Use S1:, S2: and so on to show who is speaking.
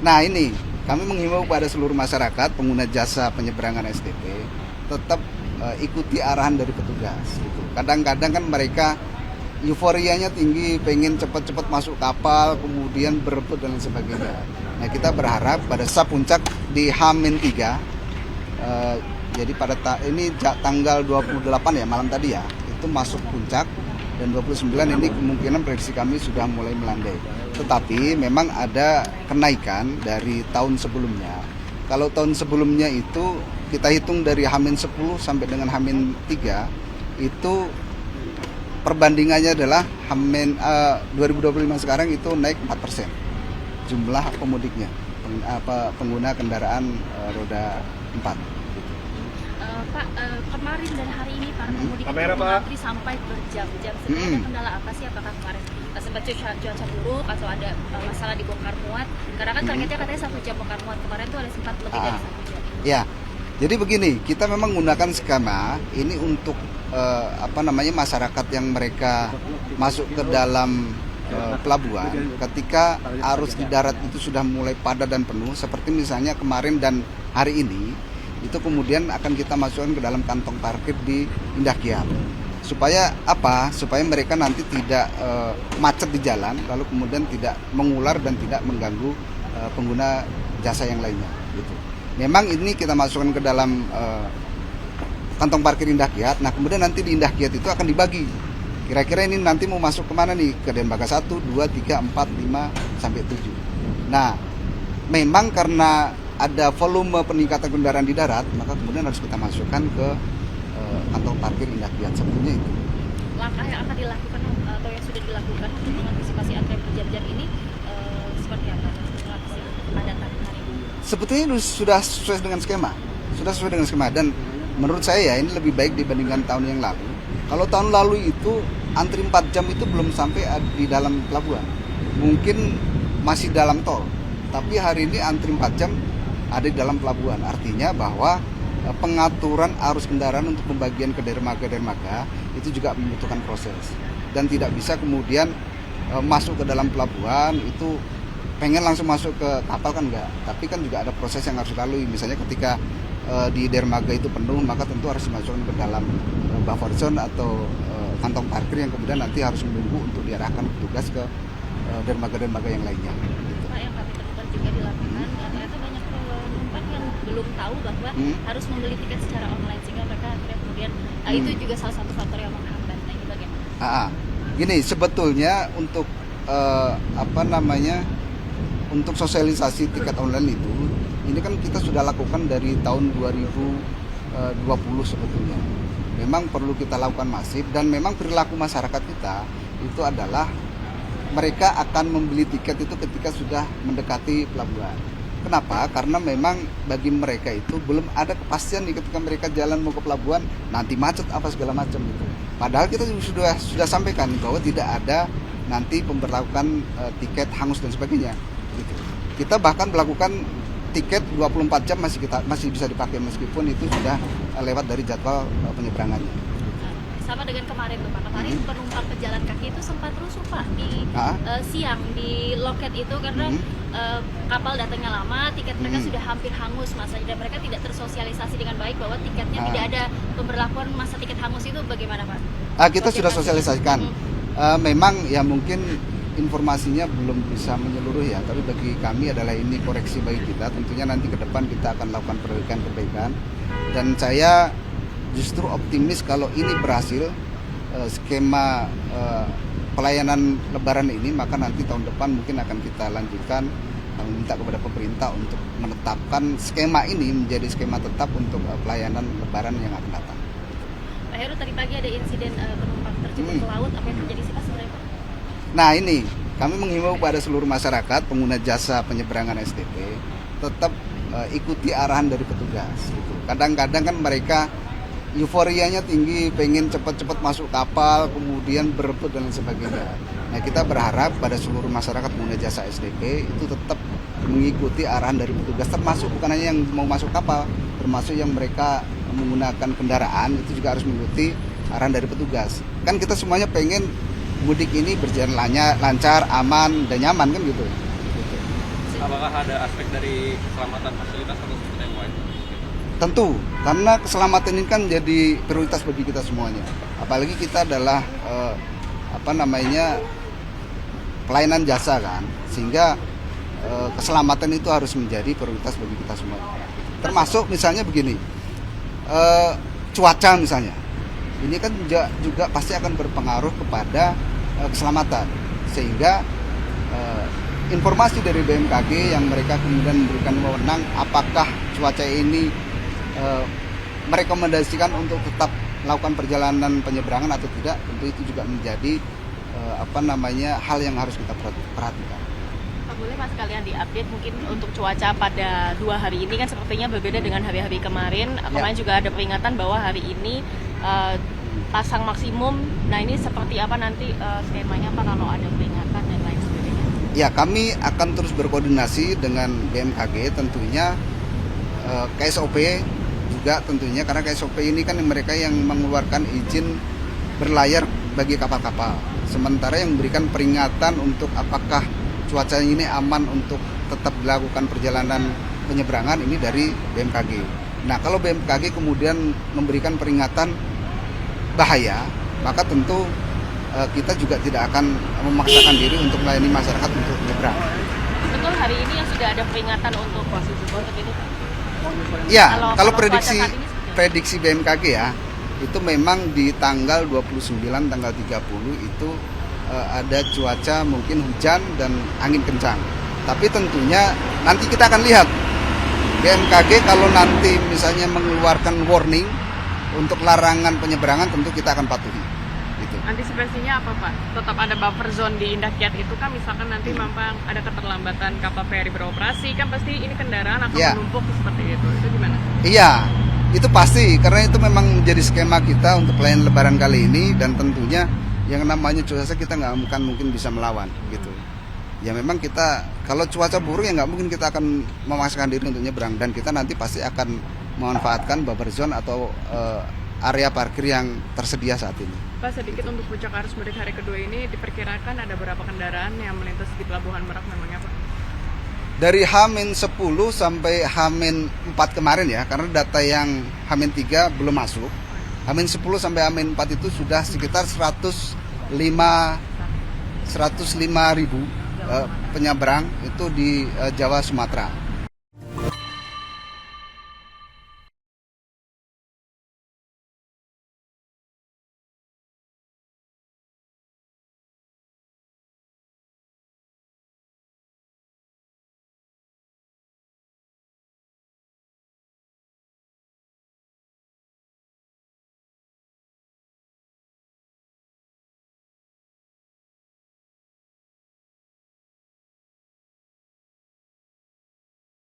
S1: Nah ini kami menghimbau pada seluruh masyarakat pengguna jasa penyeberangan STP tetap ikuti arahan dari petugas. Gitu. Kadang-kadang kan mereka euforianya tinggi, pengen cepat-cepat masuk kapal, kemudian berebut dan lain sebagainya. Nah kita berharap pada saat puncak di H-3, jadi pada ini tanggal 28 ya malam tadi ya, itu masuk puncak dan 29 ini kemungkinan prediksi kami sudah mulai melandai. Tetapi memang ada kenaikan dari tahun sebelumnya. Kalau tahun sebelumnya itu kita hitung dari H-10 sampai dengan H-3 itu perbandingannya adalah 2025 sekarang itu naik 4% jumlah pemudiknya, pengguna kendaraan roda 4.
S2: Pak, kemarin dan hari ini para pemudik itu mengantri sampai berjam-jam. Sebenarnya ada kendala apa sih? Apakah kemarin sempat cuaca buruk atau ada masalah di bongkar muat? Karena kan targetnya katanya 1 jam bongkar muat, kemarin tuh ada sempat lebih dari 1 jam.
S1: Ya, jadi begini, kita memang menggunakan skema ini untuk masyarakat yang mereka masuk ke dalam pelabuhan ketika arus di darat itu sudah mulai padat dan penuh, seperti misalnya kemarin dan hari ini. Itu kemudian akan kita masukkan ke dalam kantong parkir di Indah Kiat. Supaya apa? Supaya mereka nanti tidak macet di jalan, lalu kemudian tidak mengular dan tidak mengganggu pengguna jasa yang lainnya. Gitu. Memang ini kita masukkan ke dalam kantong parkir Indah Kiat. Nah kemudian nanti di Indah Kiat itu akan dibagi. Kira-kira ini nanti mau masuk kemana nih? Ke Denpasar 1, 2, 3, 4, 5, sampai 7. Nah memang karena ada volume peningkatan kendaraan di darat, maka kemudian harus kita masukkan ke kantong parkir Indah Kiat sebetulnya itu.
S2: Langkah yang akan dilakukan atau yang sudah dilakukan untuk mengantisipasi antrian berjam-jam ini seperti apa? Mengatasi kepadatan hari ini?
S1: Sebetulnya sudah sesuai dengan skema, dan menurut saya ya ini lebih baik dibandingkan tahun yang lalu. Kalau tahun lalu itu antri 4 jam itu belum sampai di dalam pelabuhan, mungkin masih dalam tol, tapi hari ini antri 4 jam ada di dalam pelabuhan. Artinya bahwa pengaturan arus kendaraan untuk pembagian ke dermaga itu juga membutuhkan proses, dan tidak bisa kemudian masuk ke dalam pelabuhan itu pengen langsung masuk ke kapal kan enggak, tapi kan juga ada proses yang harus dilalui. Misalnya ketika di dermaga itu penuh, maka tentu harus dimasukkan ke dalam buffer zone atau kantong parkir yang kemudian nanti harus menunggu untuk diarahkan petugas ke dermaga-dermaga yang lainnya.
S2: Pak, yang kami temukan juga di lapangan, ternyata banyak penumpang yang belum tahu bahwa harus membeli tiket secara online, sehingga mereka akhirnya kemudian itu juga salah satu faktor yang menghambat. Nah ini bagaimana?
S1: Gini, sebetulnya untuk untuk sosialisasi tiket online itu, ini kan kita sudah lakukan dari tahun 2020 sebetulnya. Memang perlu kita lakukan masif, dan memang perilaku masyarakat kita itu adalah mereka akan membeli tiket itu ketika sudah mendekati pelabuhan. Kenapa? Karena memang bagi mereka itu belum ada kepastian nih ketika mereka jalan mau ke pelabuhan nanti macet apa segala macam gitu. Padahal kita sudah sampaikan bahwa tidak ada nanti pemberlakuan tiket hangus dan sebagainya. Gitu. Kita bahkan melakukan tiket 24 jam masih bisa dipakai meskipun itu sudah lewat dari jadwal penyeberangannya.
S2: Sama dengan kemarin tuh Pak, kemarin penumpang pejalan kaki itu sempat rusuh Pak di siang di loket itu karena kapal datangnya lama, tiket mereka sudah hampir hangus masanya, dan mereka tidak tersosialisasi dengan baik bahwa tiketnya tidak ada pemberlakuan masa tiket hangus. Itu bagaimana Pak?
S1: Kita sudah sosialisasikan. Memang ya mungkin informasinya belum bisa menyeluruh ya, tapi bagi kami adalah ini koreksi bagi kita. Tentunya nanti ke depan kita akan lakukan perbaikan, dan saya justru optimis kalau ini berhasil skema pelayanan lebaran ini, maka nanti tahun depan mungkin akan kita lanjutkan, meminta kepada pemerintah untuk menetapkan skema ini menjadi skema tetap untuk pelayanan lebaran yang akan datang.
S2: Pak Heru, tadi pagi ada insiden penumpang terjebak ke laut, apa yang terjadi sih Pak sebenarnya Pak?
S1: Nah ini kami menghimbau pada seluruh masyarakat pengguna jasa penyeberangan STP tetap ikuti arahan dari petugas. Gitu. Kadang-kadang kan mereka euforianya tinggi, pengen cepat-cepat masuk kapal, kemudian berebut dan lain sebagainya. Nah kita berharap pada seluruh masyarakat pengguna jasa STP itu tetap mengikuti arahan dari petugas, termasuk bukan hanya yang mau masuk kapal, termasuk yang mereka menggunakan kendaraan itu juga harus mengikuti arahan dari petugas. Kan kita semuanya pengen mudik ini berjalan lancar, aman, dan nyaman kan gitu.
S3: Apakah ada aspek dari keselamatan fasilitas atau seperti yang lain?
S1: Tentu, karena keselamatan ini kan jadi prioritas bagi kita semuanya. Apalagi kita adalah pelayanan jasa kan, sehingga keselamatan itu harus menjadi prioritas bagi kita semua. Termasuk misalnya begini, cuaca misalnya, ini kan juga pasti akan berpengaruh kepada keselamatan, sehingga informasi dari BMKG yang mereka kemudian memberikan wewenang apakah cuaca ini merekomendasikan untuk tetap melakukan perjalanan penyeberangan atau tidak, tentu itu juga menjadi hal yang harus kita perhatikan.
S4: Boleh Mas kalian diupdate mungkin untuk cuaca pada 2 hari ini kan sepertinya berbeda dengan hari-hari kemarin. Kemarin juga ada peringatan bahwa hari ini pasang maksimum. Nah ini seperti apa nanti skemanya Pak kalau ada peringatan dan lain sebagainya?
S1: Ya, kami akan terus berkoordinasi dengan BMKG tentunya, KSOP juga tentunya, karena KSOP ini kan mereka yang mengeluarkan izin berlayar bagi kapal-kapal. Sementara yang memberikan peringatan untuk apakah cuaca ini aman untuk tetap dilakukan perjalanan penyeberangan ini dari BMKG. Nah, kalau BMKG kemudian memberikan peringatan bahaya, maka tentu kita juga tidak akan memaksakan diri untuk melayani masyarakat untuk menyeberang.
S4: Betul hari ini yang sudah ada peringatan untuk itu?
S1: Ya, kalau
S4: cuaca
S1: prediksi BMKG ya, itu memang di tanggal 29, tanggal 30 itu ada cuaca mungkin hujan dan angin kencang. Tapi tentunya nanti kita akan lihat BMKG kalau nanti misalnya mengeluarkan warning untuk larangan penyeberangan, tentu kita akan patuhi. Gitu.
S5: Antisipasinya apa Pak? Tetap ada buffer zone di Indah Kiat itu kan, misalkan nanti memang ada keterlambatan kapal feri beroperasi, kan pasti ini kendaraan akan menumpuk seperti itu. Itu gimana?
S1: Iya, itu pasti, karena itu memang menjadi skema kita untuk pelayanan Lebaran kali ini, dan tentunya yang namanya cuaca kita nggak mungkin bisa melawan gitu. Ya memang kita kalau cuaca buruk ya nggak mungkin kita akan memaksakan diri untuk nyebrang, dan kita nanti pasti akan memanfaatkan buffer zone atau area parkir yang tersedia saat ini.
S5: Pak, sedikit untuk puncak arus mudik hari kedua ini diperkirakan ada berapa kendaraan yang melintas di Pelabuhan Merak memangnya Pak?
S1: Dari H-10 sampai H-4 kemarin ya, karena data yang H-3 belum masuk. H-10 sampai H-4 itu sudah sekitar 105 ribu penyeberang itu di Jawa Sumatera.